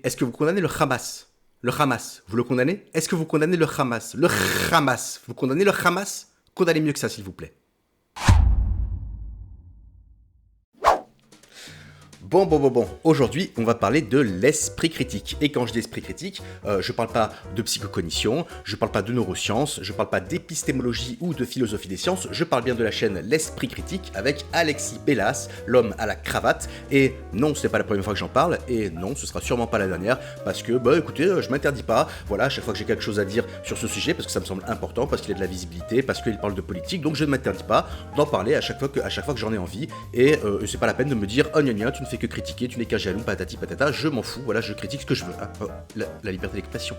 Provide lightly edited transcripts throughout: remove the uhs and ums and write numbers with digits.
Est-ce que vous condamnez le Hamas? Le Hamas, vous le condamnez? Est-ce que vous condamnez le Hamas? Le Hamas, vous condamnez le Hamas? Condamnez mieux que ça, s'il vous plaît. Bon. Aujourd'hui, on va parler de l'esprit critique. Et quand je dis esprit critique, je parle pas de psychocognition, je parle pas de neurosciences, je parle pas d'épistémologie ou de philosophie des sciences, je parle bien de la chaîne L'Esprit Critique avec Alexis Bellas, l'homme à la cravate. Et non, c'est pas la première fois que j'en parle, et non, ce sera sûrement pas la dernière, parce que, écoutez, je m'interdis pas, voilà, à chaque fois que j'ai quelque chose à dire sur ce sujet, parce que ça me semble important, parce qu'il a de la visibilité, parce qu'il parle de politique, donc je ne m'interdis pas d'en parler à chaque fois que j'en ai envie, et c'est pas la peine de me dire, oh gna gna, tu ne fais que critiquer, tu n'es qu'un jaloux, patati patata, je m'en fous, voilà, je critique ce que je veux. Hein. La liberté d'expression,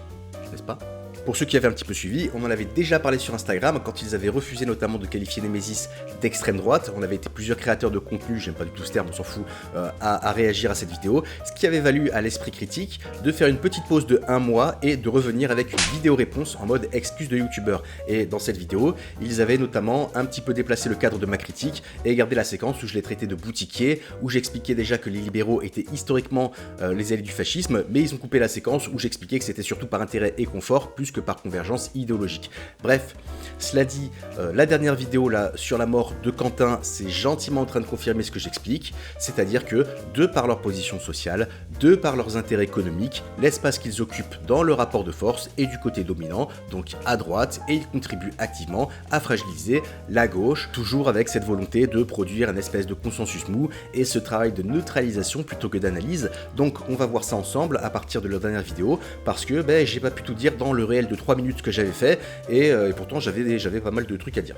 n'est-ce pas? Pour ceux qui avaient un petit peu suivi, on en avait déjà parlé sur Instagram quand ils avaient refusé notamment de qualifier Nemesis d'extrême droite. On avait été plusieurs créateurs de contenu, j'aime pas du tout ce terme, on s'en fout, à réagir à cette vidéo. Ce qui avait valu à l'esprit critique de faire une petite pause de 1 mois et de revenir avec une vidéo réponse en mode excuse de youtubeur. Et dans cette vidéo, ils avaient notamment un petit peu déplacé le cadre de ma critique et gardé la séquence où je l'ai traité de boutiquier, où j'expliquais déjà que les libéraux étaient historiquement les alliés du fascisme, mais ils ont coupé la séquence où j'expliquais que c'était surtout par intérêt et confort, plus que par convergence idéologique. Bref, cela dit, la dernière vidéo là sur la mort de Quentin, c'est gentiment en train de confirmer ce que j'explique, c'est-à-dire que, de par leur position sociale, de par leurs intérêts économiques, l'espace qu'ils occupent dans le rapport de force est du côté dominant, donc à droite, et ils contribuent activement à fragiliser la gauche, toujours avec cette volonté de produire une espèce de consensus mou et ce travail de neutralisation plutôt que d'analyse. Donc on va voir ça ensemble à partir de la dernière vidéo, parce que j'ai pas pu tout dire dans le réel de 3 minutes que j'avais fait, et pourtant j'avais pas mal de trucs à dire.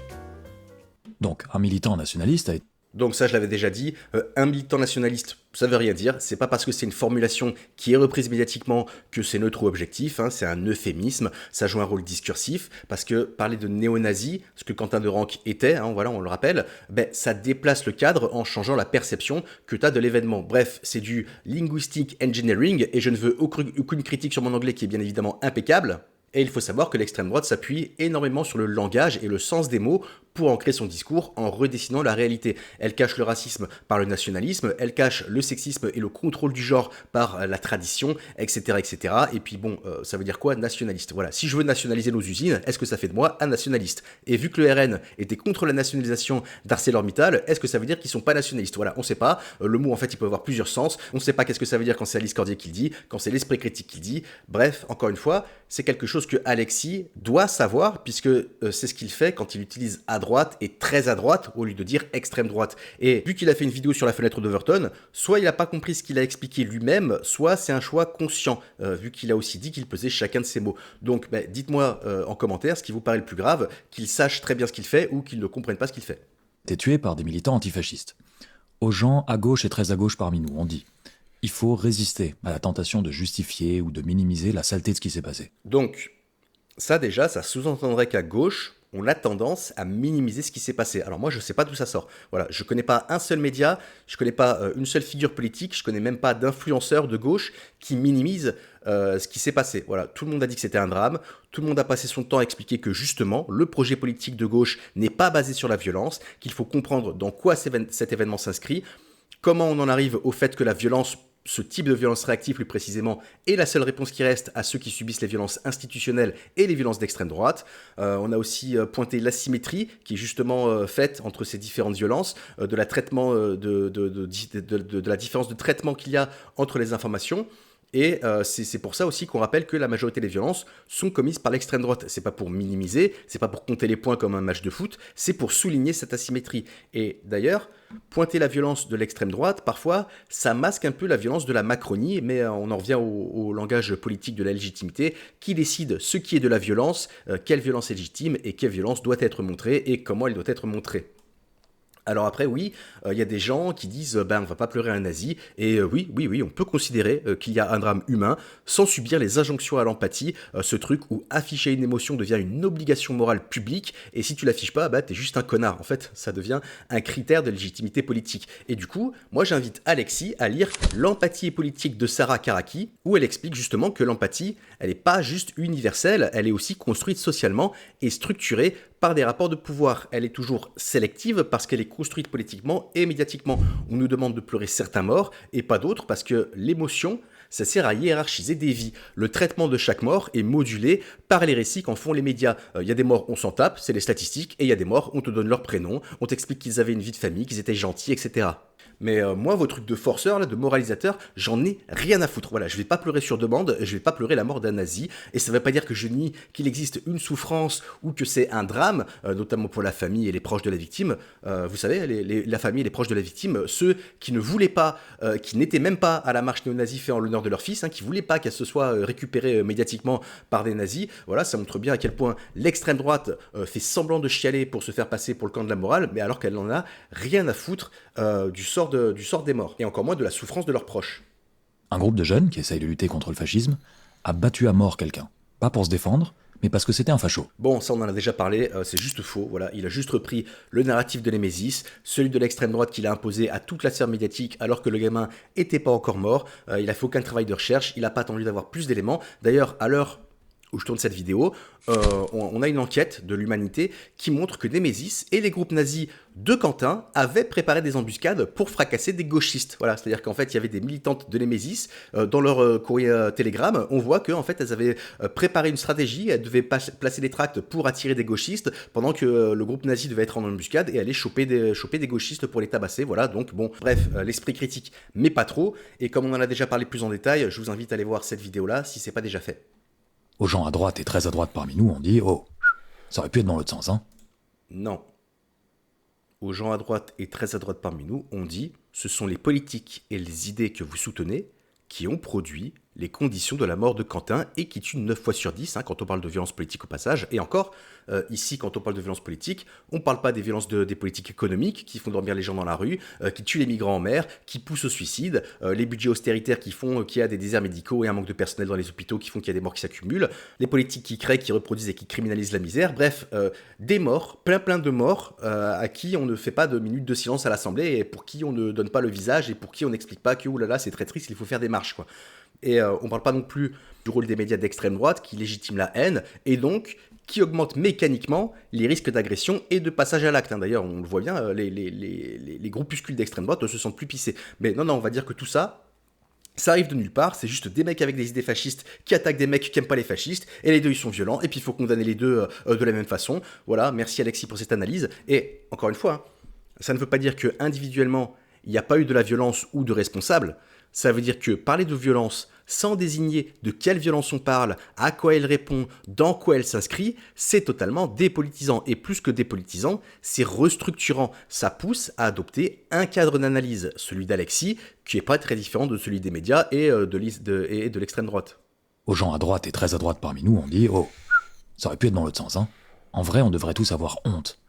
Donc, un militant nationaliste a été... Donc ça, je l'avais déjà dit, un militant nationaliste, ça veut rien dire, c'est pas parce que c'est une formulation qui est reprise médiatiquement que c'est neutre ou objectif, hein, c'est un euphémisme, ça joue un rôle discursif, parce que parler de néo-nazi, ce que Quentin de Ranc était, hein, voilà, on le rappelle, ça déplace le cadre en changeant la perception que tu as de l'événement. Bref, c'est du linguistic engineering, et je ne veux aucune critique sur mon anglais qui est bien évidemment impeccable. Et il faut savoir que l'extrême droite s'appuie énormément sur le langage et le sens des mots pour ancrer son discours en redessinant la réalité. Elle cache le racisme par le nationalisme, elle cache le sexisme et le contrôle du genre par la tradition, etc. etc. Et puis ça veut dire quoi, nationaliste? Voilà, si je veux nationaliser nos usines, est-ce que ça fait de moi un nationaliste? Et vu que le RN était contre la nationalisation d'ArcelorMittal, est-ce que ça veut dire qu'ils sont pas nationalistes? Voilà, on sait pas, le mot en fait il peut avoir plusieurs sens, on sait pas qu'est-ce que ça veut dire quand c'est Alice Cordier qui le dit, quand c'est l'esprit critique qui le dit, bref, encore une fois, c'est quelque chose que Alexis doit savoir, puisque c'est ce qu'il fait quand il utilise à droite et très à droite, au lieu de dire extrême droite. Et vu qu'il a fait une vidéo sur la fenêtre d'Overton, soit il n'a pas compris ce qu'il a expliqué lui-même, soit c'est un choix conscient, vu qu'il a aussi dit qu'il pesait chacun de ses mots. Donc dites-moi en commentaire ce qui vous paraît le plus grave, qu'il sache très bien ce qu'il fait ou qu'il ne comprenne pas ce qu'il fait. tué par des militants antifascistes. Aux gens à gauche et très à gauche parmi nous, on dit « Il faut résister à la tentation de justifier ou de minimiser la saleté de ce qui s'est passé. » Donc, ça déjà, ça sous-entendrait qu'à gauche, on a tendance à minimiser ce qui s'est passé. Alors moi, je ne sais pas d'où ça sort. Voilà, je ne connais pas un seul média, je ne connais pas une seule figure politique, je ne connais même pas d'influenceur de gauche qui minimise ce qui s'est passé. Voilà, tout le monde a dit que c'était un drame, tout le monde a passé son temps à expliquer que justement, le projet politique de gauche n'est pas basé sur la violence, qu'il faut comprendre dans quoi cet événement s'inscrit, comment on en arrive au fait que la violence, ce type de violence réactive plus précisément, est la seule réponse qui reste à ceux qui subissent les violences institutionnelles et les violences d'extrême droite. On a aussi pointé l'asymétrie qui est justement faite entre ces différentes violences, de la différence de traitement qu'il y a entre les informations. Et c'est pour ça aussi qu'on rappelle que la majorité des violences sont commises par l'extrême droite. C'est pas pour minimiser, c'est pas pour compter les points comme un match de foot, c'est pour souligner cette asymétrie. Et d'ailleurs, pointer la violence de l'extrême droite, parfois, ça masque un peu la violence de la Macronie, mais on en revient au langage politique de la légitimité, qui décide ce qui est de la violence, quelle violence est légitime et quelle violence doit être montrée et comment elle doit être montrée. Alors après, oui, il y a des gens qui disent on va pas pleurer un nazi, et oui, on peut considérer qu'il y a un drame humain sans subir les injonctions à l'empathie, ce truc où afficher une émotion devient une obligation morale publique, et si tu l'affiches pas, t'es juste un connard. En fait, ça devient un critère de légitimité politique. Et du coup, moi j'invite Alexis à lire L'empathie politique de Sarah Karaki, où elle explique justement que l'empathie, elle n'est pas juste universelle, elle est aussi construite socialement et structurée par des rapports de pouvoir. Elle est toujours sélective parce qu'elle est construite politiquement et médiatiquement. On nous demande de pleurer certains morts et pas d'autres parce que l'émotion, Ça sert à hiérarchiser des vies. Le traitement de chaque mort est modulé par les récits qu'en font les médias. Il y a des morts, on s'en tape, c'est les statistiques, et il y a des morts, on te donne leur prénom, on t'explique qu'ils avaient une vie de famille, qu'ils étaient gentils, etc. Mais moi, vos trucs de forceur, là, de moralisateur, j'en ai rien à foutre. Voilà, je vais pas pleurer sur demande, je vais pas pleurer la mort d'un nazi, et ça veut pas dire que je nie qu'il existe une souffrance ou que c'est un drame, notamment pour la famille et les proches de la victime. Vous savez, la famille et les proches de la victime, ceux qui ne voulaient pas, qui n'étaient même pas à la marche néo-nazie faite en l'honneur de leur fils, qui voulaient pas qu'elle se soit récupérée médiatiquement par des nazis. Voilà, ça montre bien à quel point l'extrême droite fait semblant de chialer pour se faire passer pour le camp de la morale, mais alors qu'elle n'en a rien à foutre du sort des morts, et encore moins de la souffrance de leurs proches. Un groupe de jeunes qui essayent de lutter contre le fascisme a battu à mort quelqu'un. Pas pour se défendre, mais parce que c'était un facho. Bon, ça on en a déjà parlé, c'est juste faux, voilà, il a juste repris le narratif de Némésis, celui de l'extrême droite qu'il a imposé à toute la sphère médiatique alors que le gamin était pas encore mort, il a fait aucun travail de recherche, il a pas attendu d'avoir plus d'éléments, d'ailleurs à l'heure où je tourne cette vidéo, on a une enquête de l'Humanité qui montre que Némésis et les groupes nazis de Quentin avaient préparé des embuscades pour fracasser des gauchistes. Voilà, c'est-à-dire qu'en fait, il y avait des militantes de Némésis dans leur courrier Telegram. On voit qu'en fait, elles avaient préparé une stratégie, elles devaient placer des tracts pour attirer des gauchistes, pendant que le groupe nazi devait être en embuscade et aller choper des gauchistes pour les tabasser. Voilà, donc bon, bref, l'esprit critique, mais pas trop. Et comme on en a déjà parlé plus en détail, je vous invite à aller voir cette vidéo-là si c'est pas déjà fait. Aux gens à droite et très à droite parmi nous, on dit « Oh, ça aurait pu être dans l'autre sens, hein ?» Non. Aux gens à droite et très à droite parmi nous, on dit « Ce sont les politiques et les idées que vous soutenez qui ont produit les conditions de la mort de Quentin et qui tuent 9 fois sur 10 quand on parle de violence politique au passage. Et encore, ici, quand on parle de violence politique, on ne parle pas des violences des politiques économiques qui font dormir les gens dans la rue, qui tuent les migrants en mer, qui poussent au suicide, les budgets austéritaires qui font qu'il y a des déserts médicaux et un manque de personnel dans les hôpitaux qui font qu'il y a des morts qui s'accumulent, les politiques qui créent, qui reproduisent et qui criminalisent la misère. Bref, des morts, plein de morts à qui on ne fait pas de minutes de silence à l'Assemblée et pour qui on ne donne pas le visage et pour qui on n'explique pas que oulala, c'est très triste, il faut faire des marches, quoi. Et on parle pas non plus du rôle des médias d'extrême droite qui légitiment la haine et donc qui augmente mécaniquement les risques d'agression et de passage à l'acte. D'ailleurs, on le voit bien, les groupuscules d'extrême droite ne se sentent plus pissés. Mais non, on va dire que tout ça, ça arrive de nulle part, c'est juste des mecs avec des idées fascistes qui attaquent des mecs qui aiment pas les fascistes, et les deux ils sont violents, et puis il faut condamner les deux de la même façon. Voilà, merci Alexis pour cette analyse. Et encore une fois, ça ne veut pas dire que individuellement, il n'y a pas eu de la violence ou de responsable. Ça veut dire que parler de violence sans désigner de quelle violence on parle, à quoi elle répond, dans quoi elle s'inscrit, c'est totalement dépolitisant. Et plus que dépolitisant, c'est restructurant. Ça pousse à adopter un cadre d'analyse, celui d'Alexis, qui n'est pas très différent de celui des médias et de l'extrême droite. Aux gens à droite et très à droite parmi nous, on dit « Oh, ça aurait pu être dans l'autre sens, hein ?» En vrai, on devrait tous avoir honte.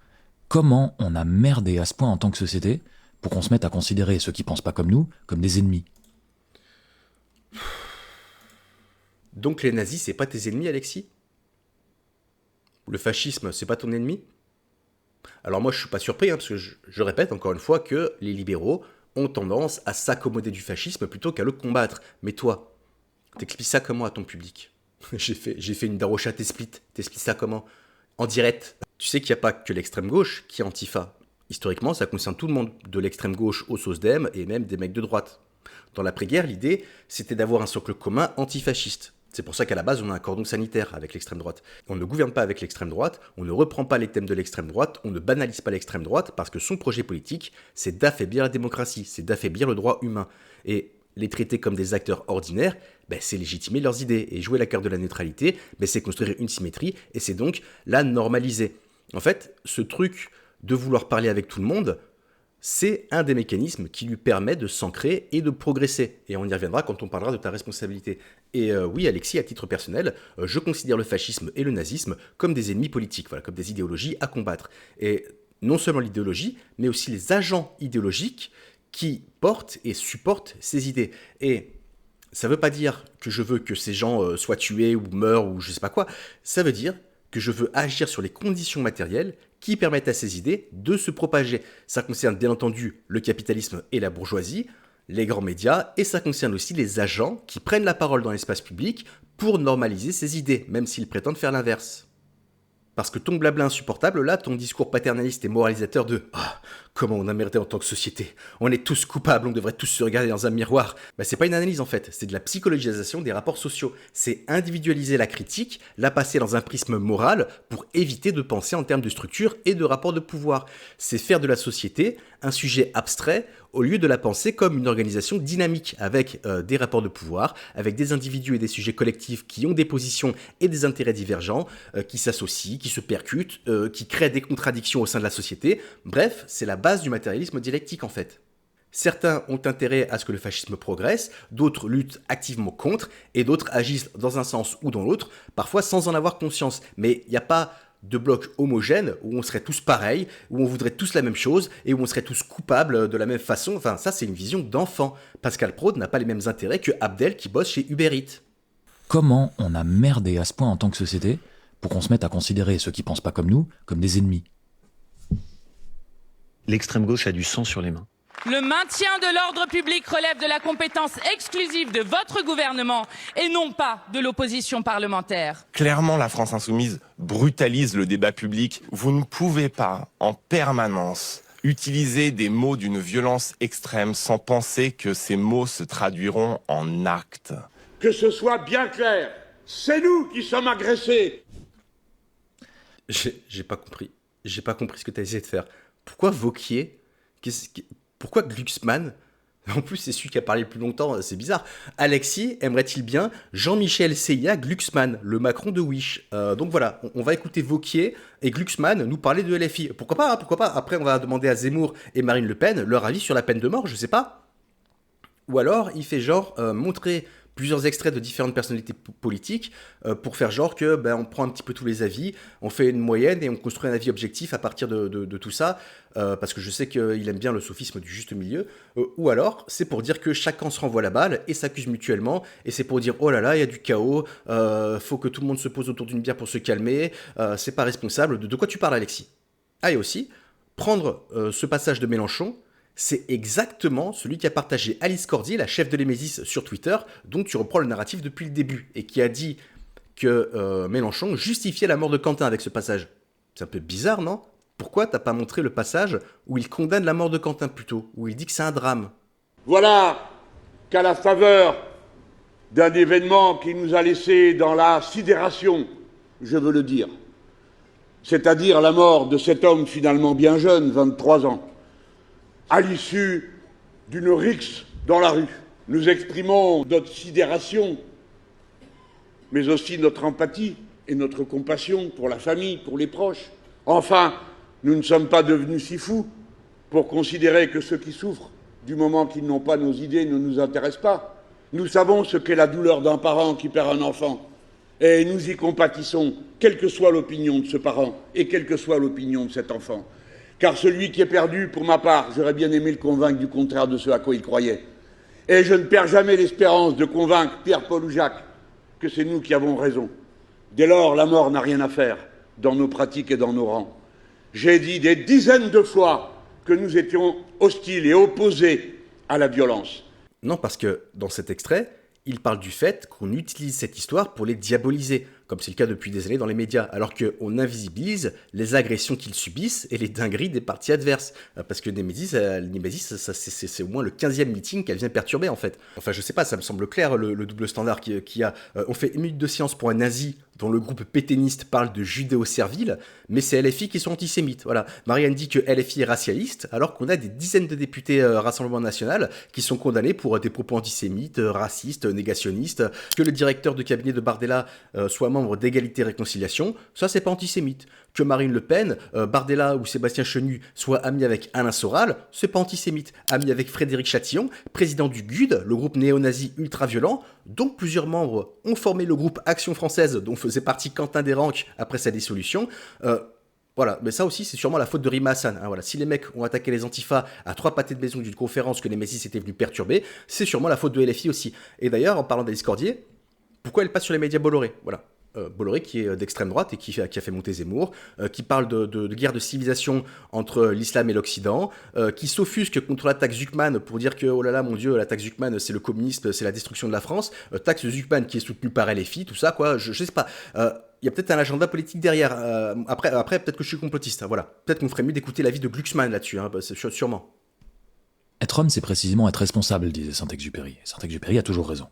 Comment on a merdé à ce point en tant que société pour qu'on se mette à considérer ceux qui pensent pas comme nous comme des ennemis? Donc les nazis, c'est pas tes ennemis, Alexis? Le fascisme, c'est pas ton ennemi? Alors moi, je suis pas surpris, parce que je répète encore une fois que les libéraux ont tendance à s'accommoder du fascisme plutôt qu'à le combattre. Mais toi, t'expliques ça comment à ton public? J'ai fait une Darocha t'explique ça comment? En direct. Tu sais qu'il n'y a pas que l'extrême gauche qui est antifa. Historiquement, ça concerne tout le monde, de l'extrême gauche au SOSDEM et même des mecs de droite. Dans l'après-guerre, l'idée, c'était d'avoir un socle commun antifasciste. C'est pour ça qu'à la base, on a un cordon sanitaire avec l'extrême droite. On ne gouverne pas avec l'extrême droite, on ne reprend pas les thèmes de l'extrême droite, on ne banalise pas l'extrême droite, parce que son projet politique, c'est d'affaiblir la démocratie, c'est d'affaiblir le droit humain. Et les traiter comme des acteurs ordinaires, c'est légitimer leurs idées. Et jouer la carte de la neutralité, c'est construire une symétrie, et c'est donc la normaliser. En fait, ce truc de vouloir parler avec tout le monde, c'est un des mécanismes qui lui permet de s'ancrer et de progresser. Et on y reviendra quand on parlera de ta responsabilité. Et oui, Alexis, à titre personnel, je considère le fascisme et le nazisme comme des ennemis politiques, voilà, comme des idéologies à combattre. Et non seulement l'idéologie, mais aussi les agents idéologiques qui portent et supportent ces idées. Et ça ne veut pas dire que je veux que ces gens soient tués ou meurent ou je sais pas quoi. Ça veut dire que je veux agir sur les conditions matérielles qui permettent à ces idées de se propager. Ça concerne bien entendu le capitalisme et la bourgeoisie, les grands médias, et ça concerne aussi les agents qui prennent la parole dans l'espace public pour normaliser ces idées, même s'ils prétendent faire l'inverse. Parce que ton blabla insupportable, là, ton discours paternaliste et moralisateur de « comment on a merdé en tant que société, on est tous coupables, on devrait tous se regarder dans un miroir », c'est pas une analyse en fait, c'est de la psychologisation des rapports sociaux. C'est individualiser la critique, la passer dans un prisme moral pour éviter de penser en termes de structure et de rapports de pouvoir. C'est faire de la société un sujet abstrait au lieu de la penser comme une organisation dynamique avec des rapports de pouvoir, avec des individus et des sujets collectifs qui ont des positions et des intérêts divergents, qui s'associent, qui se percutent, qui créent des contradictions au sein de la société. Bref, c'est la base du matérialisme dialectique en fait. Certains ont intérêt à ce que le fascisme progresse, d'autres luttent activement contre, et d'autres agissent dans un sens ou dans l'autre, parfois sans en avoir conscience. Mais il n'y a pas de bloc homogène où on serait tous pareils, où on voudrait tous la même chose et où on serait tous coupables de la même façon. Enfin, ça, c'est une vision d'enfant. Pascal Praud n'a pas les mêmes intérêts que Abdel qui bosse chez Uber Eats. Comment on a merdé à ce point en tant que société pour qu'on se mette à considérer ceux qui pensent pas comme nous comme des ennemis? L'extrême gauche a du sang sur les mains. Le maintien de l'ordre public relève de la compétence exclusive de votre gouvernement et non pas de l'opposition parlementaire. Clairement, la France insoumise brutalise le débat public. Vous ne pouvez pas, en permanence, utiliser des mots d'une violence extrême sans penser que ces mots se traduiront en actes. Que ce soit bien clair, c'est nous qui sommes agressés. J'ai pas compris. J'ai pas compris ce que tu as essayé de faire. Pourquoi Wauquiez Pourquoi Glucksmann? En plus, c'est celui qui a parlé le plus longtemps, c'est bizarre. Alexis aimerait-il bien Jean-Michel Seyat Glucksmann, le Macron de Wish. Donc voilà, on va écouter Wauquiez et Glucksmann nous parler de LFI. Pourquoi pas, hein, pourquoi pas. Après, on va demander à Zemmour et Marine Le Pen leur avis sur la peine de mort, je sais pas. Ou alors, il fait genre montrer plusieurs extraits de différentes personnalités politiques pour faire genre que on prend un petit peu tous les avis, on fait une moyenne et on construit un avis objectif à partir de tout ça, parce que je sais qu'il aime bien le sophisme du juste milieu, ou alors c'est pour dire que chacun se renvoie la balle et s'accuse mutuellement, et c'est pour dire oh là là, il y a du chaos, faut que tout le monde se pose autour d'une bière pour se calmer, c'est pas responsable. De quoi tu parles, Alexis? Ah, et aussi, prendre ce passage de Mélenchon, c'est exactement celui qui a partagé Alice Cordier, la chef de l'Hémésis, sur Twitter, dont tu reprends le narratif depuis le début, et qui a dit que Mélenchon justifiait la mort de Quentin avec ce passage. C'est un peu bizarre, non? Pourquoi t'as pas montré le passage où il condamne la mort de Quentin plutôt, où il dit que c'est un drame? Voilà qu'à la faveur d'un événement qui nous a laissé dans la sidération, je veux le dire, c'est-à-dire la mort de cet homme finalement bien jeune, 23 ans, à l'issue d'une rixe dans la rue. Nous exprimons notre sidération, mais aussi notre empathie et notre compassion pour la famille, pour les proches. Enfin, nous ne sommes pas devenus si fous pour considérer que ceux qui souffrent du moment qu'ils n'ont pas nos idées ne nous intéressent pas. Nous savons ce qu'est la douleur d'un parent qui perd un enfant, et nous y compatissons, quelle que soit l'opinion de ce parent et quelle que soit l'opinion de cet enfant. Car celui qui est perdu, pour ma part, j'aurais bien aimé le convaincre du contraire de ce à quoi il croyait. Et je ne perds jamais l'espérance de convaincre Pierre, Paul ou Jacques que c'est nous qui avons raison. Dès lors, la mort n'a rien à faire dans nos pratiques et dans nos rangs. J'ai dit des dizaines de fois que nous étions hostiles et opposés à la violence. Non, parce que dans cet extrait, il parle du fait qu'on utilise cette histoire pour les diaboliser, comme c'est le cas depuis des années dans les médias, alors qu'on invisibilise les agressions qu'ils subissent et les dingueries des partis adverses. Parce que Némésis, c'est au moins le 15e meeting qu'elle vient perturber, en fait. Enfin, je sais pas, ça me semble clair, le double standard qu'il y a. On fait une minute de silence pour un nazi dont le groupe pétainiste parle de judéo-servile, mais c'est LFI qui sont antisémites. Voilà. Marianne dit que LFI est racialiste, alors qu'on a des dizaines de députés Rassemblement National qui sont condamnés pour des propos antisémites, racistes, négationnistes. Que le directeur de cabinet de Bardella soit membre d'Égalité et Réconciliation, ça c'est pas antisémite. Que Marine Le Pen, Bardella ou Sébastien Chenu soient amis avec Alain Soral, c'est pas antisémite. Amis avec Frédéric Chatillon, président du GUD, le groupe néo-nazi ultra-violent, dont plusieurs membres ont formé le groupe Action Française, dont faisait partie Quentin Desranques après sa dissolution. Voilà, mais ça aussi, c'est sûrement la faute de Rima Hassan. Hein, voilà. Si les mecs ont attaqué les antifas à 3 pâtés de maison d'une conférence que les Messis étaient venus perturber, c'est sûrement la faute de LFI aussi. Et d'ailleurs, en parlant d'Alice Cordier, pourquoi elle passe sur les médias Bolloré? Voilà. Bolloré qui est d'extrême droite et qui a fait monter Zemmour, qui parle de guerre de civilisation entre l'islam et l'Occident, qui s'offusque contre la taxe Zuckman pour dire que, oh là là, mon Dieu, la taxe Zuckman, c'est le communisme, c'est la destruction de la France, taxe Zuckman qui est soutenue par LFI, tout ça, quoi, je sais pas. il y a peut-être un agenda politique derrière. Après, peut-être que je suis complotiste. Voilà. Peut-être qu'on ferait mieux d'écouter l'avis de Glucksmann là-dessus, sûrement. Être homme, c'est précisément être responsable, disait Saint-Exupéry. Et Saint-Exupéry a toujours raison.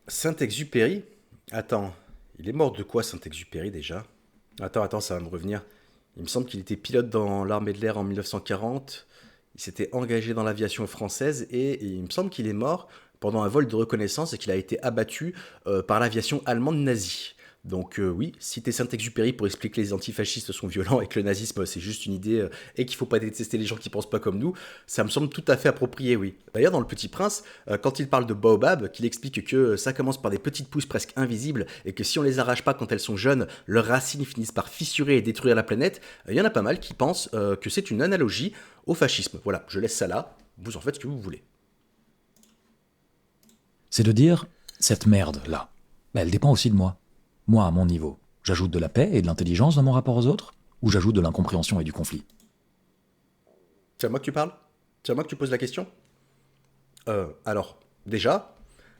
Saint-Exupéry? Attends, il est mort de quoi, Saint-Exupéry, déjà? Attends, ça va me revenir. Il me semble qu'il était pilote dans l'armée de l'air en 1940. Il s'était engagé dans l'aviation française et il me semble qu'il est mort pendant un vol de reconnaissance et qu'il a été abattu par l'aviation allemande nazie. Donc oui, citer Saint-Exupéry pour expliquer que les antifascistes sont violents et que le nazisme c'est juste une idée et qu'il faut pas détester les gens qui pensent pas comme nous, ça me semble tout à fait approprié, oui. D'ailleurs dans Le Petit Prince, quand il parle de baobab, qu'il explique que ça commence par des petites pousses presque invisibles et que si on les arrache pas quand elles sont jeunes, leurs racines finissent par fissurer et détruire la planète, il y en a pas mal qui pensent que c'est une analogie au fascisme. Voilà, je laisse ça là, vous en faites ce que vous voulez. C'est de dire, cette merde-là, elle dépend aussi de moi. Moi, à mon niveau, j'ajoute de la paix et de l'intelligence dans mon rapport aux autres, ou j'ajoute de l'incompréhension et du conflit? C'est à moi que tu parles? C'est à moi que tu poses la question? Alors, déjà,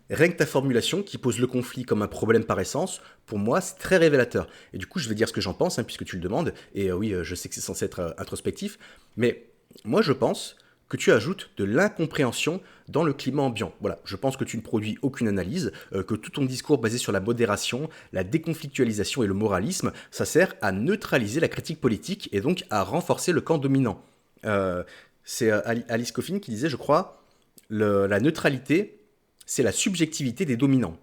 rien que ta formulation qui pose le conflit comme un problème par essence, pour moi, c'est très révélateur. Et du coup, je vais dire ce que j'en pense, puisque tu le demandes, et oui, je sais que c'est censé être introspectif, mais moi, je pense que tu ajoutes de l'incompréhension dans le climat ambiant. Voilà, je pense que tu ne produis aucune analyse, que tout ton discours basé sur la modération, la déconflictualisation et le moralisme, ça sert à neutraliser la critique politique et donc à renforcer le camp dominant. C'est Alice Coffin qui disait, je crois, la neutralité, c'est la subjectivité des dominants.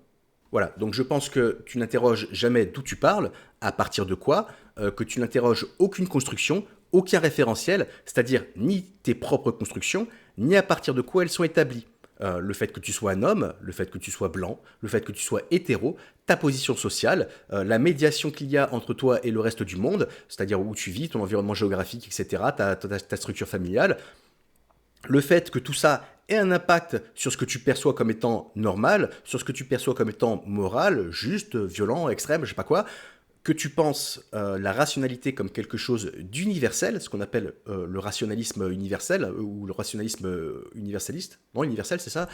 Voilà, donc je pense que tu n'interroges jamais d'où tu parles, à partir de quoi, que tu n'interroges aucune construction, aucun référentiel, c'est-à-dire ni tes propres constructions, ni à partir de quoi elles sont établies. Le fait que tu sois un homme, le fait que tu sois blanc, le fait que tu sois hétéro, ta position sociale, la médiation qu'il y a entre toi et le reste du monde, c'est-à-dire où tu vis, ton environnement géographique, etc., ta structure familiale, le fait que tout ça ait un impact sur ce que tu perçois comme étant normal, sur ce que tu perçois comme étant moral, juste, violent, extrême, je sais pas quoi, que tu penses la rationalité comme quelque chose d'universel, ce qu'on appelle le rationalisme universel, ou le rationalisme universaliste, non, universel, c'est ça,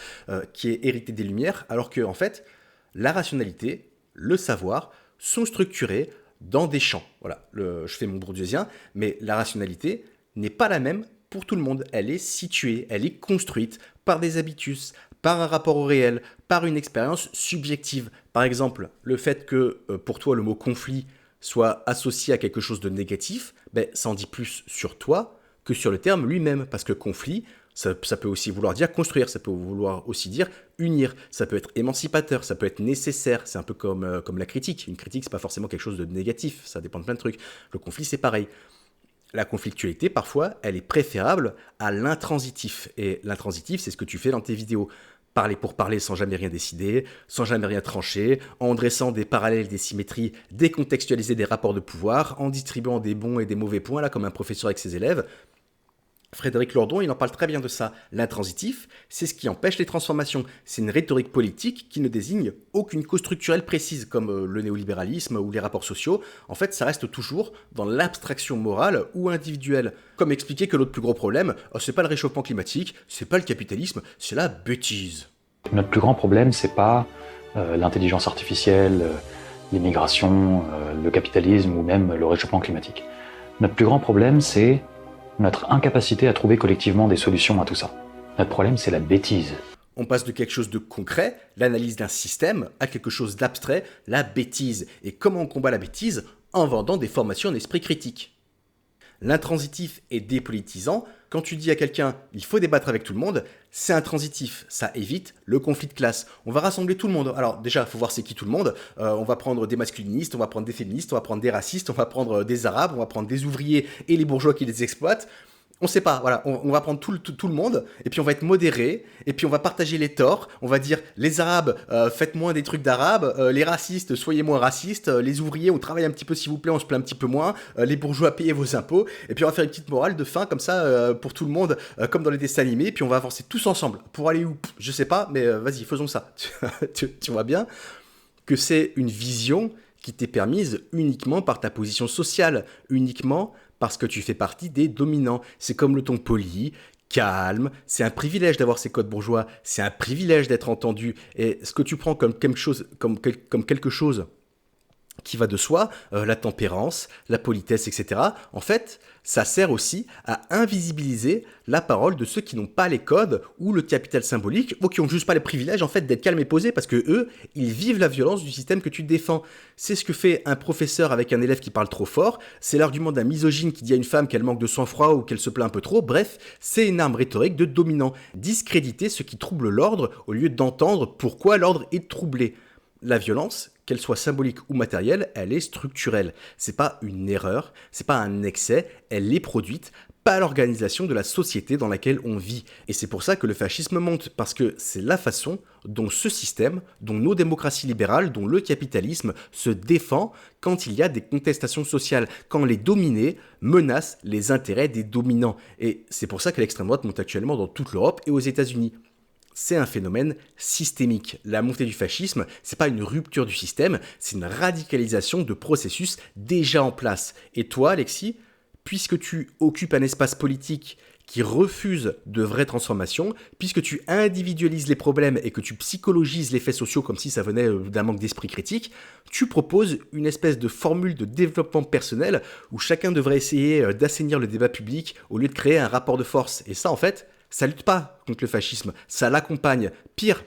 qui est hérité des Lumières, alors que, en fait, la rationalité, le savoir, sont structurés dans des champs. Voilà, je fais mon bourdieusien, mais la rationalité n'est pas la même pour tout le monde. Elle est située, elle est construite par des habitus, par un rapport au réel, par une expérience subjective. Par exemple, le fait que pour toi le mot conflit soit associé à quelque chose de négatif, ça en dit plus sur toi que sur le terme lui-même. Parce que conflit, ça peut aussi vouloir dire construire, ça peut vouloir aussi dire unir, ça peut être émancipateur, ça peut être nécessaire. C'est un peu comme la critique. Une critique, c'est pas forcément quelque chose de négatif, ça dépend de plein de trucs. Le conflit, c'est pareil. La conflictualité, parfois, elle est préférable à l'intransitif. Et l'intransitif, c'est ce que tu fais dans tes vidéos. Parler pour parler sans jamais rien décider, sans jamais rien trancher, en dressant des parallèles, des symétries, décontextualiser des rapports de pouvoir, en distribuant des bons et des mauvais points, là, comme un professeur avec ses élèves. Frédéric Lordon, il en parle très bien de ça. L'intransitif, c'est ce qui empêche les transformations. C'est une rhétorique politique qui ne désigne aucune cause structurelle précise, comme le néolibéralisme ou les rapports sociaux. En fait, ça reste toujours dans l'abstraction morale ou individuelle. Comme expliquer que l'autre plus gros problème, c'est pas le réchauffement climatique, c'est pas le capitalisme, c'est la bêtise. Notre plus grand problème, c'est pas l'intelligence artificielle, l'immigration, le capitalisme ou même le réchauffement climatique. Notre plus grand problème, c'est notre incapacité à trouver collectivement des solutions à tout ça. Notre problème, c'est la bêtise. On passe de quelque chose de concret, l'analyse d'un système, à quelque chose d'abstrait, la bêtise. Et comment on combat la bêtise? En vendant des formations en esprit critique. L'intransitif est dépolitisant. Quand tu dis à quelqu'un « il faut débattre avec tout le monde », c'est intransitif. Ça évite le conflit de classe. On va rassembler tout le monde. Alors déjà, il faut voir c'est qui tout le monde. On va prendre des masculinistes, on va prendre des féministes, on va prendre des racistes, on va prendre des arabes, on va prendre des ouvriers et les bourgeois qui les exploitent. On sait pas, voilà, on va prendre tout le monde, et puis on va être modéré, et puis on va partager les torts, on va dire, les arabes, faites moins des trucs d'arabes, les racistes, soyez moins racistes, les ouvriers, on travaille un petit peu s'il vous plaît, on se plaint un petit peu moins, les bourgeois, payez vos impôts, et puis on va faire une petite morale de fin, comme ça, pour tout le monde, comme dans les dessins animés, et puis on va avancer tous ensemble. Pour aller où? Je sais pas, mais vas-y, faisons ça. Tu vois bien que c'est une vision qui t'est permise uniquement par ta position sociale, uniquement parce que tu fais partie des dominants. C'est comme le ton poli, calme, c'est un privilège d'avoir ces codes bourgeois, c'est un privilège d'être entendu, et ce que tu prends comme quelque chose qui va de soi, la tempérance, la politesse, etc. En fait, ça sert aussi à invisibiliser la parole de ceux qui n'ont pas les codes ou le capital symbolique, ou qui n'ont juste pas les privilèges en fait d'être calmes et posés, parce que eux, ils vivent la violence du système que tu défends. C'est ce que fait un professeur avec un élève qui parle trop fort, c'est l'argument d'un misogyne qui dit à une femme qu'elle manque de sang-froid ou qu'elle se plaint un peu trop, bref, c'est une arme rhétorique de dominant. Discréditer ce qui trouble l'ordre au lieu d'entendre pourquoi l'ordre est troublé. La violence, qu'elle soit symbolique ou matérielle, elle est structurelle. C'est pas une erreur, c'est pas un excès, elle est produite par l'organisation de la société dans laquelle on vit. Et c'est pour ça que le fascisme monte, parce que c'est la façon dont ce système, dont nos démocraties libérales, dont le capitalisme se défend quand il y a des contestations sociales, quand les dominés menacent les intérêts des dominants. Et c'est pour ça que l'extrême droite monte actuellement dans toute l'Europe et aux États-Unis. C'est un phénomène systémique. La montée du fascisme, c'est pas une rupture du système, c'est une radicalisation de processus déjà en place. Et toi, Alexis, puisque tu occupes un espace politique qui refuse de vraies transformations, puisque tu individualises les problèmes et que tu psychologises les faits sociaux comme si ça venait d'un manque d'esprit critique, tu proposes une espèce de formule de développement personnel où chacun devrait essayer d'assainir le débat public au lieu de créer un rapport de force. Et ça, en fait, ça lutte pas contre le fascisme, ça l'accompagne. Pire,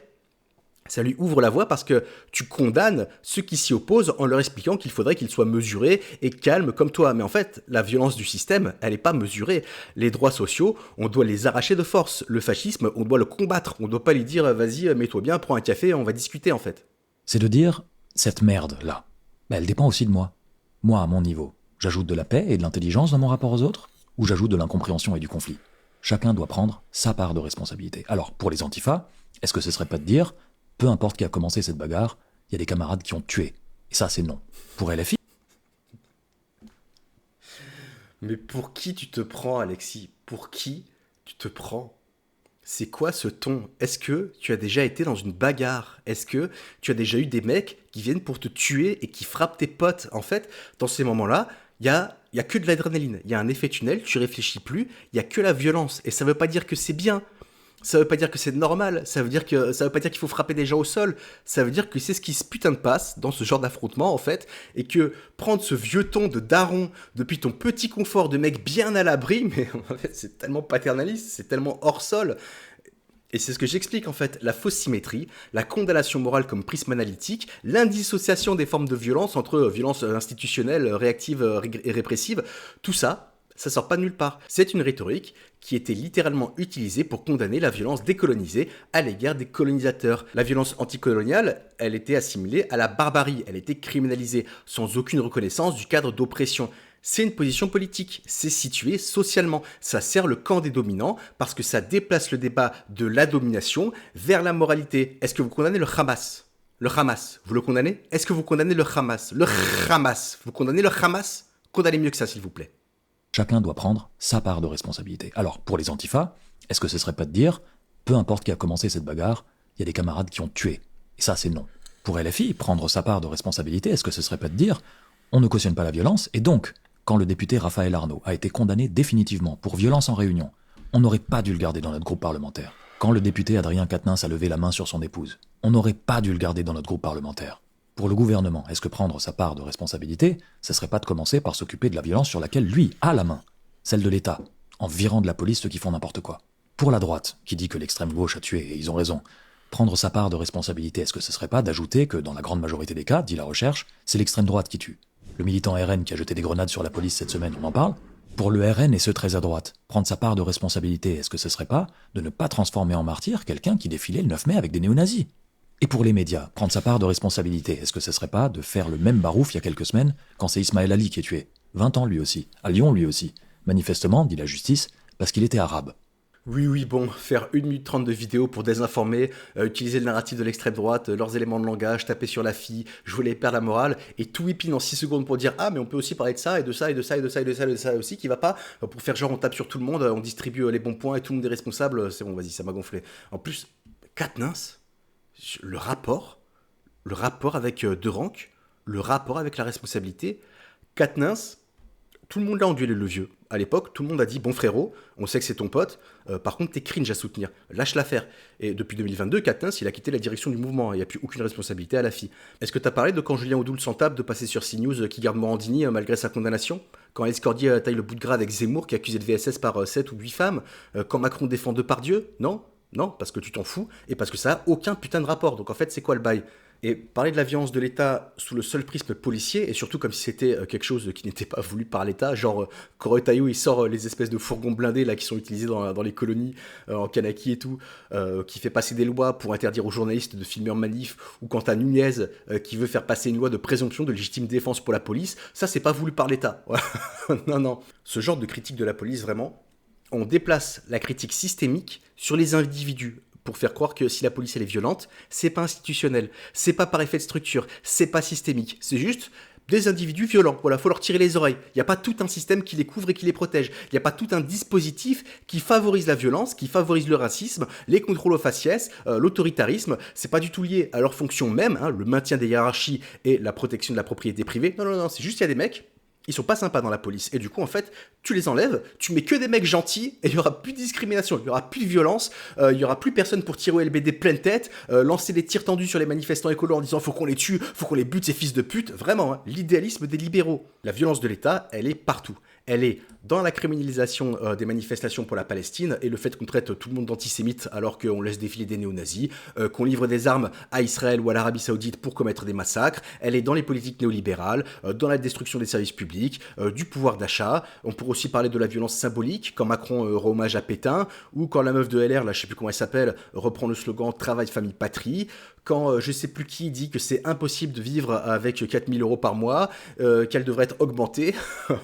ça lui ouvre la voie parce que tu condamnes ceux qui s'y opposent en leur expliquant qu'il faudrait qu'ils soient mesurés et calmes comme toi. Mais en fait, la violence du système, elle n'est pas mesurée. Les droits sociaux, on doit les arracher de force. Le fascisme, on doit le combattre. On ne doit pas lui dire « vas-y, mets-toi bien, prends un café, on va discuter en fait ». C'est de dire, cette merde-là, elle dépend aussi de moi. Moi, à mon niveau, j'ajoute de la paix et de l'intelligence dans mon rapport aux autres, ou j'ajoute de l'incompréhension et du conflit. Chacun doit prendre sa part de responsabilité. Alors, pour les antifas, est-ce que ce serait pas de dire, peu importe qui a commencé cette bagarre, il y a des camarades qui ont tué. Et ça, c'est non. Pour LFI... Mais pour qui tu te prends, Alexis ? Pour qui tu te prends ? C'est quoi ce ton ? Est-ce que tu as déjà été dans une bagarre ? Est-ce que tu as déjà eu des mecs qui viennent pour te tuer et qui frappent tes potes ? En fait, dans ces moments-là, il y a que de l'adrénaline, il y a un effet tunnel, tu réfléchis plus, il y a que la violence. Et ça veut pas dire que c'est bien, ça veut pas dire que c'est normal, ça veut pas dire qu'il faut frapper des gens au sol, ça veut dire que c'est ce qui se putain de passe dans ce genre d'affrontement en fait, et que prendre ce vieux ton de daron depuis ton petit confort de mec bien à l'abri, mais en fait c'est tellement paternaliste, c'est tellement hors sol. Et c'est ce que j'explique en fait, la fausse symétrie, la condamnation morale comme prisme analytique, l'indissociation des formes de violence entre violence institutionnelle, réactive et répressive, tout ça, ça sort pas de nulle part. C'est une rhétorique qui était littéralement utilisée pour condamner la violence décolonisée à l'égard des colonisateurs. La violence anticoloniale, elle était assimilée à la barbarie, elle était criminalisée, sans aucune reconnaissance du cadre d'oppression. C'est une position politique, c'est situé socialement, ça sert le camp des dominants parce que ça déplace le débat de la domination vers la moralité. Est-ce que vous condamnez le Hamas ? Le Hamas, vous le condamnez ? Est-ce que vous condamnez le Hamas ? Le Hamas, vous condamnez le Hamas ? Condamnez mieux que ça s'il vous plaît. Chacun doit prendre sa part de responsabilité. Alors, pour les antifas, est-ce que ce serait pas de dire, peu importe qui a commencé cette bagarre, il y a des camarades qui ont tué. Et ça, c'est non. Pour LFI, prendre sa part de responsabilité, est-ce que ce serait pas de dire, on ne cautionne pas la violence, et donc, quand le député Raphaël Arnaud a été condamné définitivement pour violence en réunion, on n'aurait pas dû le garder dans notre groupe parlementaire. Quand le député Adrien Quatennens a levé la main sur son épouse, on n'aurait pas dû le garder dans notre groupe parlementaire. Pour le gouvernement, est-ce que prendre sa part de responsabilité, ce serait pas de commencer par s'occuper de la violence sur laquelle lui a la main, celle de l'État, en virant de la police ceux qui font n'importe quoi. Pour la droite, qui dit que l'extrême gauche a tué, et ils ont raison, prendre sa part de responsabilité, est-ce que ce serait pas d'ajouter que dans la grande majorité des cas, dit la recherche, c'est l'extrême droite qui tue. Le militant RN qui a jeté des grenades sur la police cette semaine, on en parle. Pour le RN et ceux très à droite, prendre sa part de responsabilité, est-ce que ce serait pas de ne pas transformer en martyr quelqu'un qui défilait le 9 mai avec des néo-nazis ? Et pour les médias, prendre sa part de responsabilité, est-ce que ce serait pas de faire le même barouf il y a quelques semaines quand c'est Ismaël Ali qui est tué ? 20 ans lui aussi, à Lyon lui aussi. Manifestement, dit la justice, parce qu'il était arabe. Oui, bon, faire 1 minute 30 de vidéo pour désinformer, utiliser le narratif de l'extrême droite, leurs éléments de langage, taper sur la fille, jouer les pères de la morale, et tout whipping en 6 secondes pour dire « Ah, mais on peut aussi parler de ça, et de ça, et de ça, et de ça, et de ça, et de ça aussi, qui va pas ?» Pour faire genre on tape sur tout le monde, on distribue les bons points, et tout le monde est responsable, c'est bon, vas-y, ça m'a gonflé. En plus, Quatennens, le rapport avec De Rank, le rapport avec la responsabilité, Quatennens, Tout le monde l'a endulé le vieux. À l'époque, tout le monde a dit, bon frérot, on sait que c'est ton pote, par contre t'es cringe à soutenir, lâche l'affaire. Et depuis 2022, Quatennens, il a quitté la direction du mouvement, il n'y a plus aucune responsabilité à la FI. Est-ce que t'as parlé de quand Julien Audoul s'en tape de passer sur CNews qui garde Morandini malgré sa condamnation? Quand Alice Cordier taille le bout de gras avec Zemmour qui est accusé de VSS par 7 ou 8 femmes? Quand Macron défend Depardieu? Non, parce que tu t'en fous et parce que ça a aucun putain de rapport. Donc en fait, c'est quoi le bail? Et parler de la violence de l'État sous le seul prisme policier, et surtout comme si c'était quelque chose qui n'était pas voulu par l'État, genre quand Retailleau il sort les espèces de fourgons blindés là qui sont utilisés dans les colonies en Kanaki et tout, qui fait passer des lois pour interdire aux journalistes de filmer en manif, ou quand t'as Nunez qui veut faire passer une loi de présomption de légitime défense pour la police, ça c'est pas voulu par l'État. Non. Ce genre de critique de la police, vraiment, on déplace la critique systémique sur les individus, pour faire croire que si la police elle est violente, c'est pas institutionnel, c'est pas par effet de structure, c'est pas systémique, c'est juste des individus violents. Voilà, faut leur tirer les oreilles. Il n'y a pas tout un système qui les couvre et qui les protège. Il n'y a pas tout un dispositif qui favorise la violence, qui favorise le racisme, les contrôles aux faciès, l'autoritarisme. C'est pas du tout lié à leur fonction même, hein, le maintien des hiérarchies et la protection de la propriété privée. Non, c'est juste qu'il y a des mecs, ils sont pas sympas dans la police. Et du coup, en fait, tu les enlèves, tu mets que des mecs gentils, et il y aura plus de discrimination, il y aura plus de violence, il y aura plus personne pour tirer au LBD pleine tête, lancer des tirs tendus sur les manifestants écolos en disant faut qu'on les tue, faut qu'on les bute ces fils de pute. Vraiment, hein, l'idéalisme des libéraux. La violence de l'État, elle est partout. Elle est dans la criminalisation des manifestations pour la Palestine et le fait qu'on traite tout le monde d'antisémite alors qu'on laisse défiler des néo-nazis, qu'on livre des armes à Israël ou à l'Arabie Saoudite pour commettre des massacres. Elle est dans les politiques néolibérales, dans la destruction des services publics, du pouvoir d'achat. On pourrait aussi parler de la violence symbolique quand Macron rend hommage à Pétain, ou quand la meuf de LR, là je sais plus comment elle s'appelle, reprend le slogan travail, famille, patrie. Quand je sais plus qui dit que c'est impossible de vivre avec 4000 € par mois, qu'elle devrait être augmentée,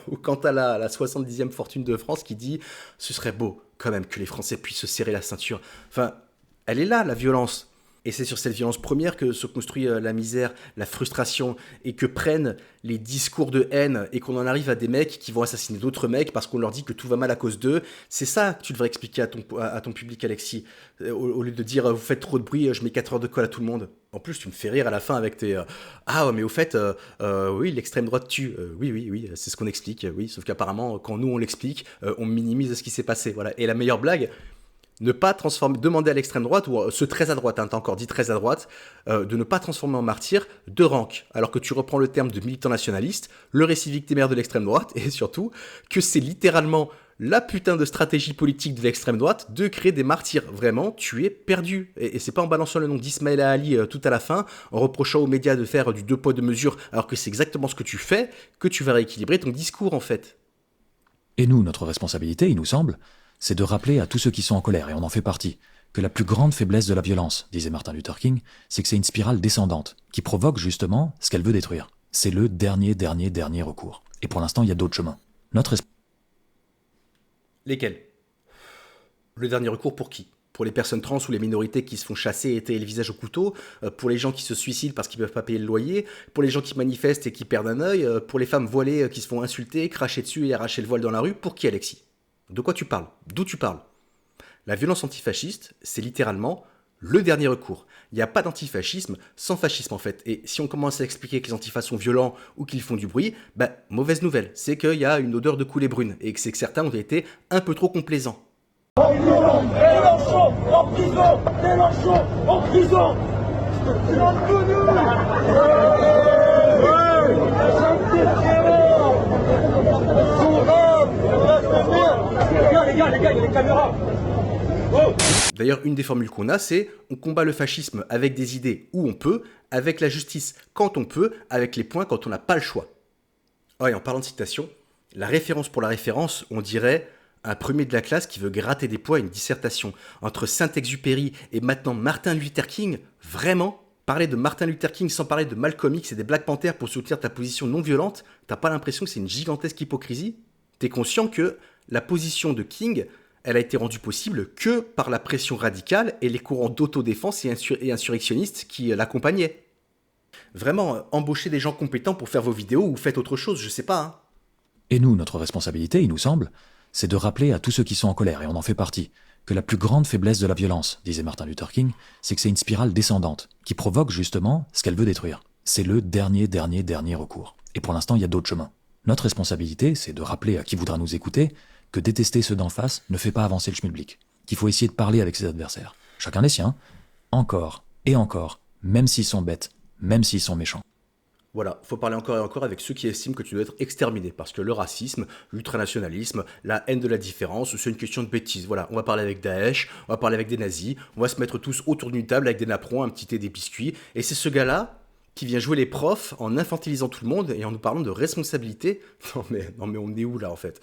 ou quand t'as la 70e fortune de France qui dit ce serait beau quand même que les Français puissent se serrer la ceinture. Enfin, elle est là la violence. Et c'est sur cette violence première que se construit la misère, la frustration, et que prennent les discours de haine, et qu'on en arrive à des mecs qui vont assassiner d'autres mecs parce qu'on leur dit que tout va mal à cause d'eux. C'est ça que tu devrais expliquer à ton public, Alexis, au lieu de dire vous faites trop de bruit, je mets 4 heures de colle à tout le monde. En plus, tu me fais rire à la fin avec tes ah mais au fait, oui, l'extrême droite tue. Oui, c'est ce qu'on explique, oui, sauf qu'apparemment, quand nous on l'explique, on minimise ce qui s'est passé. Voilà. Et la meilleure blague, ne pas transformer, demander à l'extrême droite, ou ceux très à droite, hein, t'as encore dit très à droite, de ne pas transformer en martyr de rank, alors que tu reprends le terme de militant nationaliste, le récit victimaire de l'extrême droite, et surtout que c'est littéralement la putain de stratégie politique de l'extrême droite de créer des martyrs. Vraiment, tu es perdu. Et c'est pas en balançant le nom d'Ismaël Ali tout à la fin, en reprochant aux médias de faire du 2 poids 2 mesures, alors que c'est exactement ce que tu fais, que tu vas rééquilibrer ton discours en fait. Et nous, notre responsabilité, il nous semble, c'est de rappeler à tous ceux qui sont en colère, et on en fait partie, que la plus grande faiblesse de la violence, disait Martin Luther King, c'est que c'est une spirale descendante, qui provoque justement ce qu'elle veut détruire. C'est le dernier recours. Et pour l'instant, il y a d'autres chemins. Lesquels? Le dernier recours pour qui? Pour les personnes trans ou les minorités qui se font chasser et étayer le visage au couteau, pour les gens qui se suicident parce qu'ils ne peuvent pas payer le loyer, pour les gens qui manifestent et qui perdent un œil, pour les femmes voilées qui se font insulter, cracher dessus et arracher le voile dans la rue, pour qui, Alexis? De quoi tu parles? D'où tu parles? La violence antifasciste, c'est littéralement le dernier recours. Il n'y a pas d'antifascisme sans fascisme en fait. Et si on commence à expliquer que les antifas sont violents ou qu'ils font du bruit, mauvaise nouvelle, c'est qu'il y a une odeur de coulée brune et que c'est que certains ont été un peu trop complaisants. Mélenchon en prison! Mélenchon en prison! Les gars, il y a les caméras! D'ailleurs, une des formules qu'on a, c'est on combat le fascisme avec des idées où on peut, avec la justice quand on peut, avec les poings quand on n'a pas le choix. Oh, et en parlant de citation, la référence pour la référence, on dirait un premier de la classe qui veut gratter des poids à une dissertation. Entre Saint-Exupéry et maintenant Martin Luther King, vraiment, parler de Martin Luther King sans parler de Malcolm X et des Black Panthers pour soutenir ta position non violente, t'as pas l'impression que c'est une gigantesque hypocrisie? T'es conscient que la position de King, elle a été rendue possible que par la pression radicale et les courants d'autodéfense et insurrectionnistes qui l'accompagnaient. Vraiment, embauchez des gens compétents pour faire vos vidéos ou faites autre chose, je sais pas. Hein. Et nous, notre responsabilité, il nous semble, c'est de rappeler à tous ceux qui sont en colère, et on en fait partie, que la plus grande faiblesse de la violence, disait Martin Luther King, c'est que c'est une spirale descendante, qui provoque justement ce qu'elle veut détruire. C'est le dernier recours. Et pour l'instant, il y a d'autres chemins. Notre responsabilité, c'est de rappeler à qui voudra nous écouter que détester ceux d'en face ne fait pas avancer le schmilblick, qu'il faut essayer de parler avec ses adversaires. Chacun les siens, encore et encore, même s'ils sont bêtes, même s'ils sont méchants. Voilà, faut parler encore et encore avec ceux qui estiment que tu dois être exterminé, parce que le racisme, l'ultranationalisme, la haine de la différence, c'est une question de bêtises. Voilà, on va parler avec Daesh, on va parler avec des nazis, on va se mettre tous autour d'une table avec des napperons, un petit thé, des biscuits, et c'est ce gars-là qui vient jouer les profs en infantilisant tout le monde et en nous parlant de responsabilité. Non mais on est où là en fait?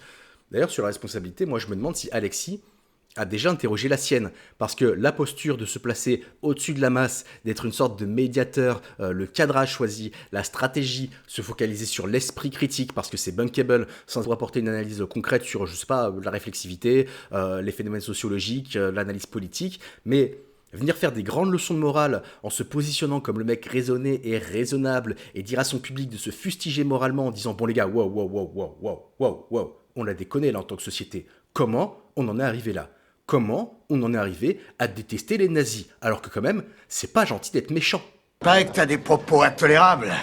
D'ailleurs sur la responsabilité, moi je me demande si Alexis a déjà interrogé la sienne, parce que la posture de se placer au-dessus de la masse, d'être une sorte de médiateur, le cadrage choisi, la stratégie, se focaliser sur l'esprit critique, parce que c'est bankable, sans apporter une analyse concrète sur, je sais pas, la réflexivité, les phénomènes sociologiques, l'analyse politique, mais venir faire des grandes leçons de morale en se positionnant comme le mec raisonné et raisonnable et dire à son public de se fustiger moralement en disant « Bon les gars, wow, on a déconné là en tant que société. Comment on en est arrivé là ? Comment on en est arrivé à détester les nazis, alors que quand même, c'est pas gentil d'être méchant. » Paraît que t'as des propos intolérables.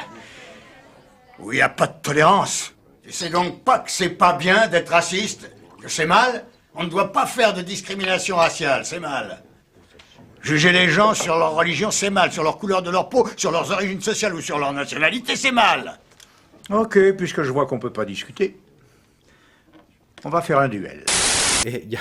Où il n'y a pas de tolérance. Tu sais donc pas que c'est pas bien d'être raciste, que c'est mal. On ne doit pas faire de discrimination raciale, c'est mal. Juger les gens sur leur religion, c'est mal. Sur leur couleur de leur peau, sur leurs origines sociales ou sur leur nationalité, c'est mal. Ok, puisque je vois qu'on peut pas discuter, on va faire un duel. Et il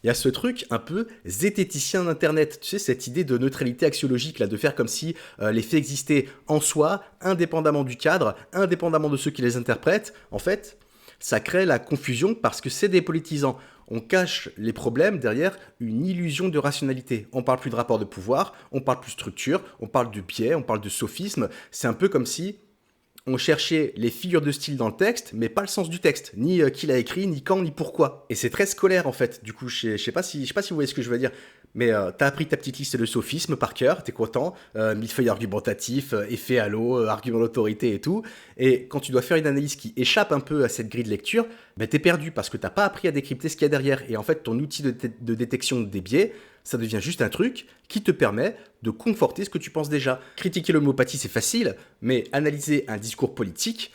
y a ce truc un peu zététicien d'Internet, tu sais, cette idée de neutralité axiologique, là, de faire comme si les faits existaient en soi, indépendamment du cadre, indépendamment de ceux qui les interprètent. En fait, ça crée la confusion parce que c'est dépolitisant. On cache les problèmes derrière une illusion de rationalité. On parle plus de rapport de pouvoir, on parle plus de structure, on parle de biais, on parle de sophisme. C'est un peu comme si on cherchait les figures de style dans le texte, mais pas le sens du texte, ni qui l'a écrit, ni quand, ni pourquoi. Et c'est très scolaire en fait. Du coup, je sais pas si vous voyez ce que je veux dire. Mais t'as appris ta petite liste de sophismes par cœur, t'es content, millefeuille argumentatif, effet halo, argument d'autorité et tout. Et quand tu dois faire une analyse qui échappe un peu à cette grille de lecture, ben t'es perdu parce que t'as pas appris à décrypter ce qu'il y a derrière. Et en fait, ton outil de détection des biais, ça devient juste un truc qui te permet de conforter ce que tu penses déjà. Critiquer l'homéopathie, c'est facile, mais analyser un discours politique...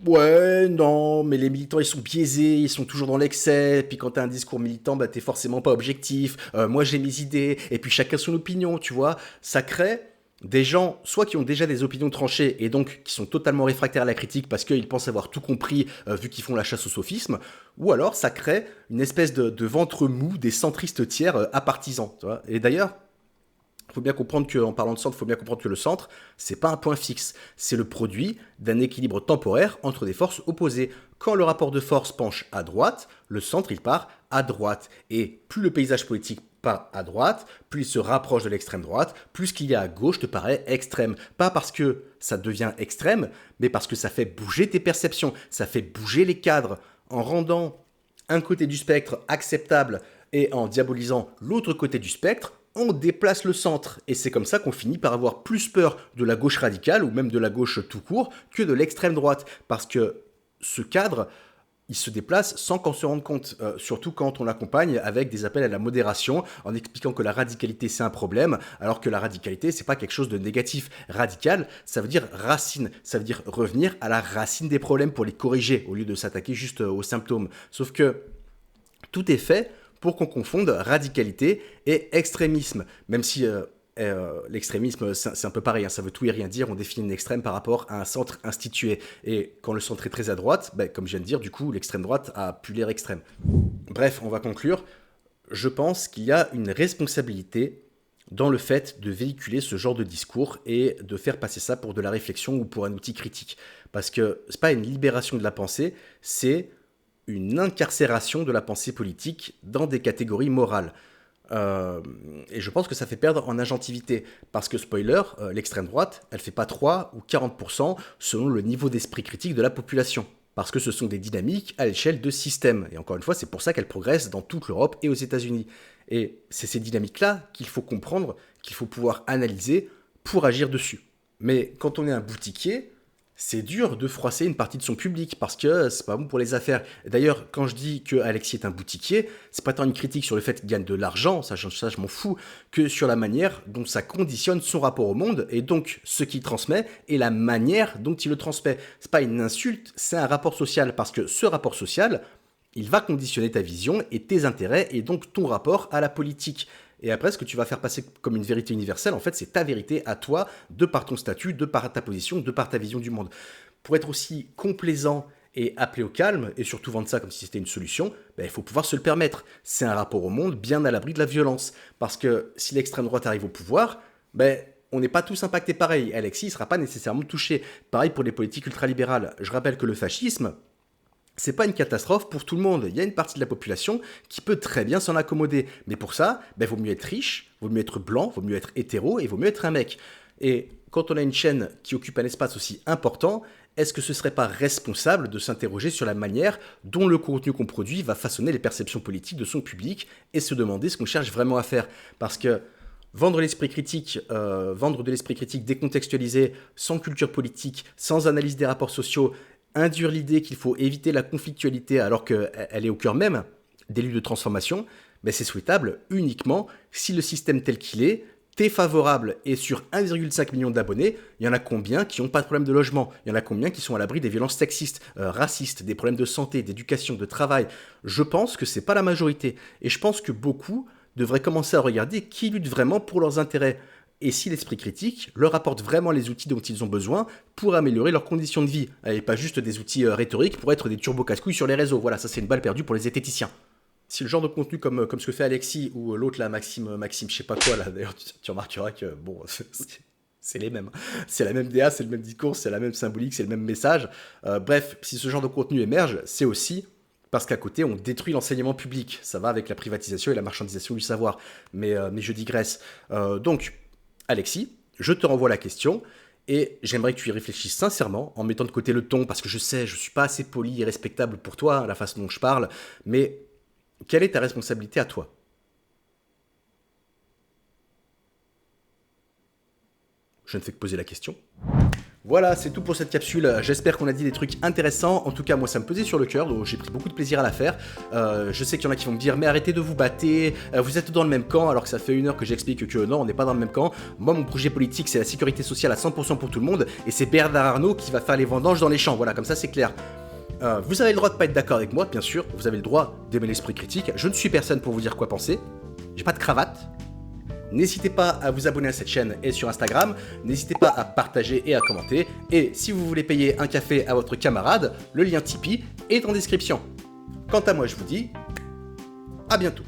Ouais, non, mais les militants, ils sont biaisés, ils sont toujours dans l'excès, puis quand t'as un discours militant, bah t'es forcément pas objectif, moi j'ai mes idées, et puis chacun son opinion, tu vois. Ça crée des gens, soit qui ont déjà des opinions tranchées, et donc qui sont totalement réfractaires à la critique parce qu'ils pensent avoir tout compris, vu qu'ils font la chasse au sophisme, ou alors ça crée une espèce de ventre mou des centristes tiers apartisans, tu vois. Et d'ailleurs, faut bien comprendre qu'en parlant de centre, faut bien comprendre que le centre, c'est pas un point fixe. C'est le produit d'un équilibre temporaire entre des forces opposées. Quand le rapport de force penche à droite, le centre, il part à droite. Et plus le paysage politique part à droite, plus il se rapproche de l'extrême droite, plus ce qu'il y a à gauche te paraît extrême. Pas parce que ça devient extrême, mais parce que ça fait bouger tes perceptions, ça fait bouger les cadres. En rendant un côté du spectre acceptable et en diabolisant l'autre côté du spectre, on déplace le centre. Et c'est comme ça qu'on finit par avoir plus peur de la gauche radicale, ou même de la gauche tout court, que de l'extrême droite. Parce que ce cadre, il se déplace sans qu'on se rende compte. Surtout quand on l'accompagne avec des appels à la modération, en expliquant que la radicalité, c'est un problème, alors que la radicalité, c'est pas quelque chose de négatif. Radical, ça veut dire racine. Ça veut dire revenir à la racine des problèmes pour les corriger, au lieu de s'attaquer juste aux symptômes. Sauf que tout est fait pour qu'on confonde radicalité et extrémisme. Même si l'extrémisme, c'est un peu pareil, hein, ça veut tout et rien dire, on définit un extrême par rapport à un centre institué. Et quand le centre est très à droite, comme je viens de dire, du coup, l'extrême droite a plus l'air extrême. Bref, on va conclure. Je pense qu'il y a une responsabilité dans le fait de véhiculer ce genre de discours et de faire passer ça pour de la réflexion ou pour un outil critique. Parce que c'est pas une libération de la pensée, c'est une incarcération de la pensée politique dans des catégories morales. Et je pense que ça fait perdre en agentivité. Parce que, spoiler, l'extrême droite, elle fait pas 3 ou 40% selon le niveau d'esprit critique de la population. Parce que ce sont des dynamiques à l'échelle de systèmes. Et encore une fois, c'est pour ça qu'elles progressent dans toute l'Europe et aux États-Unis. Et c'est ces dynamiques-là qu'il faut comprendre, qu'il faut pouvoir analyser pour agir dessus. Mais quand on est un boutiquier, c'est dur de froisser une partie de son public parce que c'est pas bon pour les affaires. D'ailleurs, quand je dis que Alexis est un boutiquier, c'est pas tant une critique sur le fait qu'il gagne de l'argent, ça je m'en fous, que sur la manière dont ça conditionne son rapport au monde et donc ce qu'il transmet et la manière dont il le transmet. C'est pas une insulte, c'est un rapport social parce que ce rapport social, il va conditionner ta vision et tes intérêts et donc ton rapport à la politique. Et après, ce que tu vas faire passer comme une vérité universelle, en fait, c'est ta vérité à toi, de par ton statut, de par ta position, de par ta vision du monde. Pour être aussi complaisant et appeler au calme, et surtout vendre ça comme si c'était une solution, il faut pouvoir se le permettre. C'est un rapport au monde bien à l'abri de la violence. Parce que si l'extrême droite arrive au pouvoir, on n'est pas tous impactés pareil. Alexis ne sera pas nécessairement touché. Pareil pour les politiques ultralibérales. Je rappelle que le fascisme, c'est pas une catastrophe pour tout le monde. Il y a une partie de la population qui peut très bien s'en accommoder. Mais pour ça, vaut mieux être riche, vaut mieux être blanc, vaut mieux être hétéro et vaut mieux être un mec. Et quand on a une chaîne qui occupe un espace aussi important, est-ce que ce serait pas responsable de s'interroger sur la manière dont le contenu qu'on produit va façonner les perceptions politiques de son public et se demander ce qu'on cherche vraiment à faire? Parce que vendre de l'esprit critique décontextualisé, sans culture politique, sans analyse des rapports sociaux, induire l'idée qu'il faut éviter la conflictualité alors qu'elle est au cœur même des luttes de transformation, c'est souhaitable uniquement si le système tel qu'il est favorable. Et sur 1,5 million d'abonnés, il y en a combien qui n'ont pas de problème de logement? Il y en a combien qui sont à l'abri des violences sexistes, racistes, des problèmes de santé, d'éducation, de travail? Je pense que c'est pas la majorité. Et je pense que beaucoup devraient commencer à regarder qui lutte vraiment pour leurs intérêts. Et si l'esprit critique leur apporte vraiment les outils dont ils ont besoin pour améliorer leurs conditions de vie, et pas juste des outils rhétoriques pour être des turbos casse-couilles sur les réseaux. Voilà, ça c'est une balle perdue pour les zététiciens. Si le genre de contenu comme ce que fait Alexis ou l'autre là, Maxime, je sais pas quoi là, d'ailleurs tu remarqueras que bon, c'est les mêmes. C'est la même DA, c'est le même discours, c'est la même symbolique, c'est le même message. Bref, si ce genre de contenu émerge, c'est aussi parce qu'à côté, on détruit l'enseignement public. Ça va avec la privatisation et la marchandisation du savoir. Mais je digresse. Donc, Alexis, je te renvoie la question et j'aimerais que tu y réfléchisses sincèrement en mettant de côté le ton parce que je sais, je suis pas assez poli et respectable pour toi, la façon dont je parle, mais quelle est ta responsabilité à toi? Je ne fais que poser la question. Voilà, c'est tout pour cette capsule. J'espère qu'on a dit des trucs intéressants. En tout cas, moi, ça me pesait sur le cœur, donc j'ai pris beaucoup de plaisir à la faire. Je sais qu'il y en a qui vont me dire, mais arrêtez de vous battre, vous êtes dans le même camp, alors que ça fait 1 heure que j'explique que non, on n'est pas dans le même camp. Moi, mon projet politique, c'est la sécurité sociale à 100% pour tout le monde, et c'est Bernard Arnault qui va faire les vendanges dans les champs. Voilà, comme ça, c'est clair. Vous avez le droit de pas être d'accord avec moi, bien sûr. Vous avez le droit d'aimer l'esprit critique. Je ne suis personne pour vous dire quoi penser. J'ai pas de cravate. N'hésitez pas à vous abonner à cette chaîne et sur Instagram, n'hésitez pas à partager et à commenter, et si vous voulez payer un café à votre camarade, le lien Tipeee est en description. Quant à moi, je vous dis à bientôt.